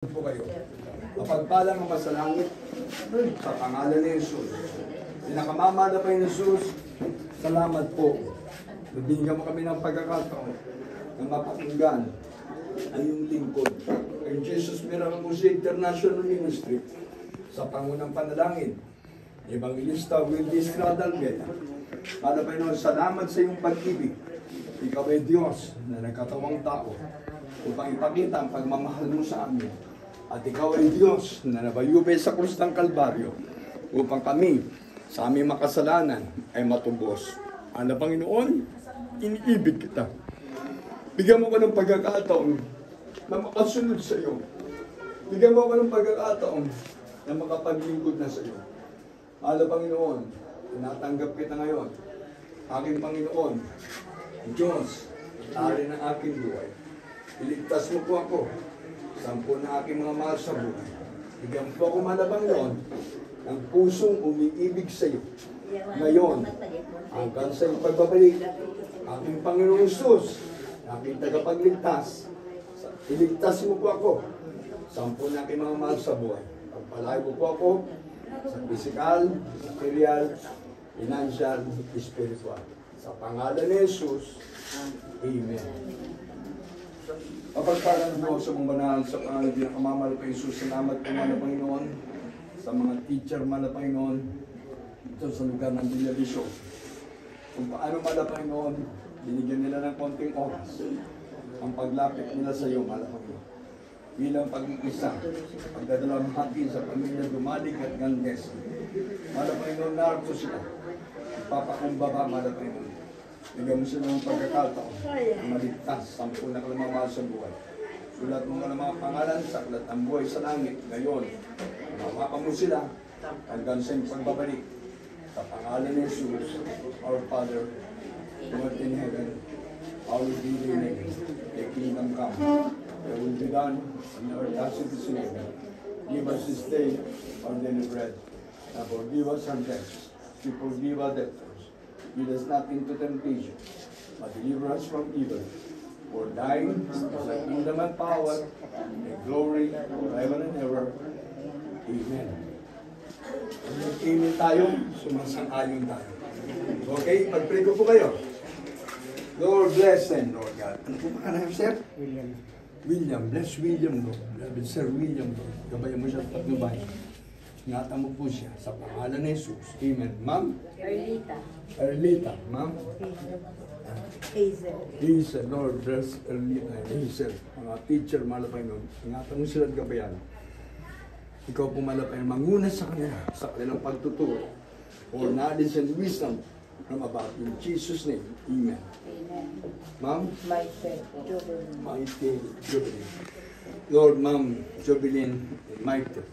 po kayo. Mapagpalang ang masalangit sa pangalan ni Jesus. Pinakamama na pa ni Jesus, salamat po. Nabigyan mo kami ng pagkakataon na mapakinggan ay yung lingkod kay Jesus Miracle Crusade International Ministry sa pangunang panalangin. Evangelista Willis Cradalgueta. Para pa yun, salamat sa iyong pag-ibig. Ikaw ay Diyos na nagkatawang tao upang ipakita ang pagmamahal mo sa amin. At ikaw ay Diyos na nabayubay sa krus ng Kalbaryo upang kami sa aming makasalanan ay matubos. Ano, Panginoon, iniibig kita. Bigyan mo ko ng pagkakataon na makasunod sa iyo. Bigyan mo ko ng pagkakataon na makapaglingkod na sa iyo. Ano, Panginoon, tinatanggap kita ngayon. Aking Panginoon, Diyos, tari ng aking buhay. Iligtas mo po ako. Sampo na aking mga mahal sa buhay. Bigyan po ako malabang noon ng pusong umiibig sa iyo. Ngayon, hanggang sa iyong pagbabalik, aking Panginoong Jesus, aking tagapagligtas, iligtas mo po ako. Sampo na aking mga mahal sa buhay. Pagpalayo po ako sa physical, material, financial, spiritual. Sa pangalan ni Jesus, Amen. Kapagpalang po sa mga banal sa pangalan ng Kamamahal kay Jesus, salamat po mga Panginoon sa mga teacher mga Panginoon dito sa lugar ng Villa Vision. Kung paano mga Panginoon, binigyan nila ng konting oras ang paglapit nila sa iyo mga Panginoon. Bilang pag-iisa, pagdadalang hati sa pamilya Dumalig at Gandes. Mga Panginoon, narito sila. Ipapakumbaba mga Panginoon. Bigyan mo sila ng pagkakataon na maligtas, sampu na kalamang sa buhay. Sulat mo ng mga pangalan sa aklat ng buhay sa langit. Ngayon, mawapa mo sila hanggang sa iyong pagbabalik. Sa pangalan ni Jesus, our Father, who art in heaven, hallowed be thy name. Thy kingdom come. Thy will be done on earth as it is in heaven. Give us this day our daily bread, and forgive us our debts. We forgive our debtors. Lead us not into temptation, but deliver us from evil. For thine is the kingdom and power and glory forever and ever. Amen. Amen tayo, sumasang-ayon tayo. Okay, pag-pray ko po kayo. Lord bless them, Lord God. Ano po ba ka sir? William. William, bless William, Lord. Bless Sir William, Lord. Gabayan mo siya at patnubay. Ingatan mo po siya sa pangalan ni Jesus. Amen. Ma'am? Erlita. Ma'am? Hazel. Lord, bless Erlita. Hazel. Mga teacher, malapay nun. Ingatan mo sila at gabayan. Ikaw po malapay. Manguna sa kanila, sa kanilang pagtuturo. For knowledge and wisdom from above. In Jesus' name. Amen. Ma'am? Maite Jubilin. Lord, Ma'am Jubilin, Maite.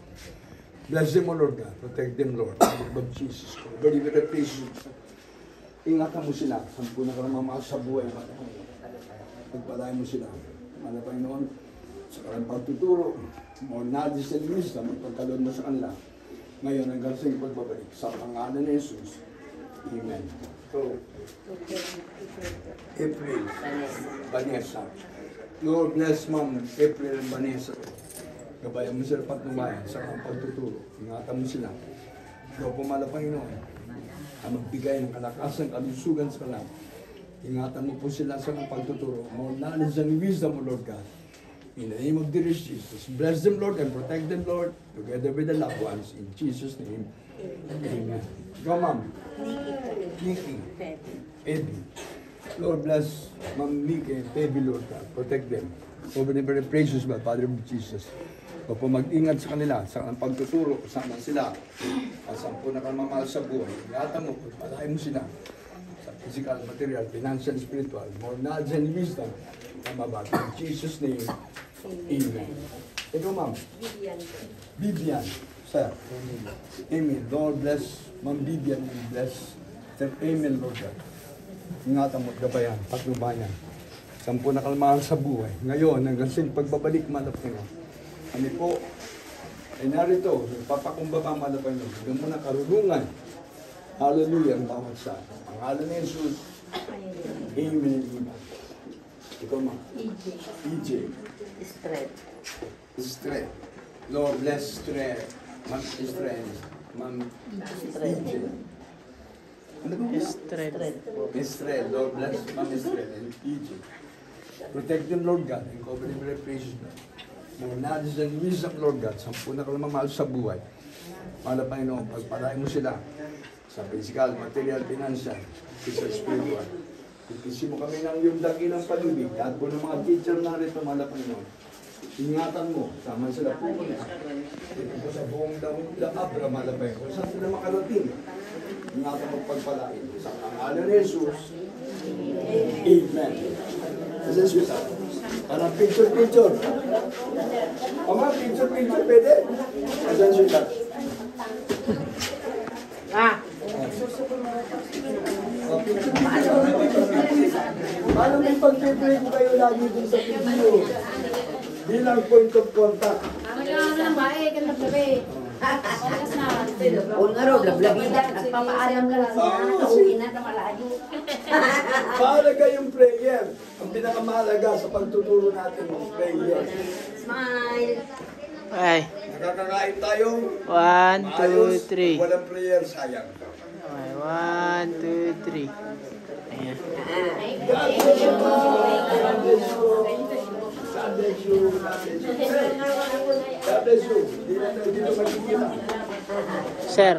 Bless them, O Lord God. Protect them, Lord. In the name of Jesus. Very, very patient. Ingatan mo sila. Sampu na ka naman mga sa buhay. Pagpalayan mo sila. Mga Panginoon, sa kanilang pagtuturo, more knowledge and wisdom, pagkaloob mo sa kanila. Ngayon, hanggang sa iyong pagbabalik. Sa pangalan ni Jesus. Amen. So, April Vanessa. Lord bless Ma'am April Vanessa. Gabayan mo sila patnubayan sa kang pagtuturo. Ingatan mo sila. Ikaw pumala Panginoon ang magbigay ng kalakasan, kalusugan sa kanila. Ingatan mo po sila sa kang pagtuturo. More knowledge and wisdom, O Lord God. In the name of the Lord Jesus. Bless them, Lord, and protect them, Lord, together with the loved ones. In Jesus' name. Amen. Go, Ma'am. Nikki. Eddie. Lord bless Ma'am Nikki and Baby, Lord God. Protect them. Over the very precious by Father of Jesus. O po mag-ingat sa kanila, sa kanang pagtuturo, kasama sila. Sampu na kang mamahal sa buhay. Ingatan mo, palahin mo sila. Sa physical, material, financial, spiritual. More knowledge and wisdom. Mababa. In Jesus' name, Amen. Ikaw, Ma'am? Vivian. Sir. Amen. Lord bless Ma'am Vivian and bless Sir Amen, Lord God. Ingatan mo, gabayan, patnubayan. Sampu na kalmahan sa buhay. Ngayon, hanggang sa pagbabalik, malapit na. Kami po ay narito, papakumbaba malapit na. Bigyan mo na karunungan. Hallelujah, ang bawat sa pangalan ni Jesus. Amen. Ikaw, Ma. EJ. Strength. Strength. Lord, bless strength. Ma'am, strength. Ma'am, Strength. ano ba? Strength. Strength. Lord, bless Ma'am Strength and Egypt. Protect them, Lord God, and cover them with precious blood. Mga knowledge and wisdom, Lord God, sampu na ka lang mamahal sa buhay. Mahal na Panginoon, pagpalain mo sila sa physical, material, financial, sa spiritual. Ipisi mo kami ng iyong dakilang pag-ibig. At po ng mga teacher na rito, mahal na Panginoon, ingatan mo, sama sila pupunta. Ito po sa buong Abra, mahal na Panginoon. Kung saan sila makarating, ingatan mo pagpalain. Sa pangalan ni Jesus, Amen. Kasi sweet up. Parang picture. Ama, picture, pwede? Kasi sweet up. Paano may pag-pray ko kayo lagi dun sa video? Bilang point of contact. Kung araw, lablabida, nagpapaalam ka lang niya, nauwi na na malayo. Mahalaga yung prayer. Ang pinakamahalaga sa pagtuturo natin ng prayer. Smile. Ay. Nakakakain tayo. 1, 2, 3. Walang prayer, sayang. Okay, 1, 2, 3. Ayan. God bless you. God bless you. God bless you. God bless you. Hindi na magkikita. Sir.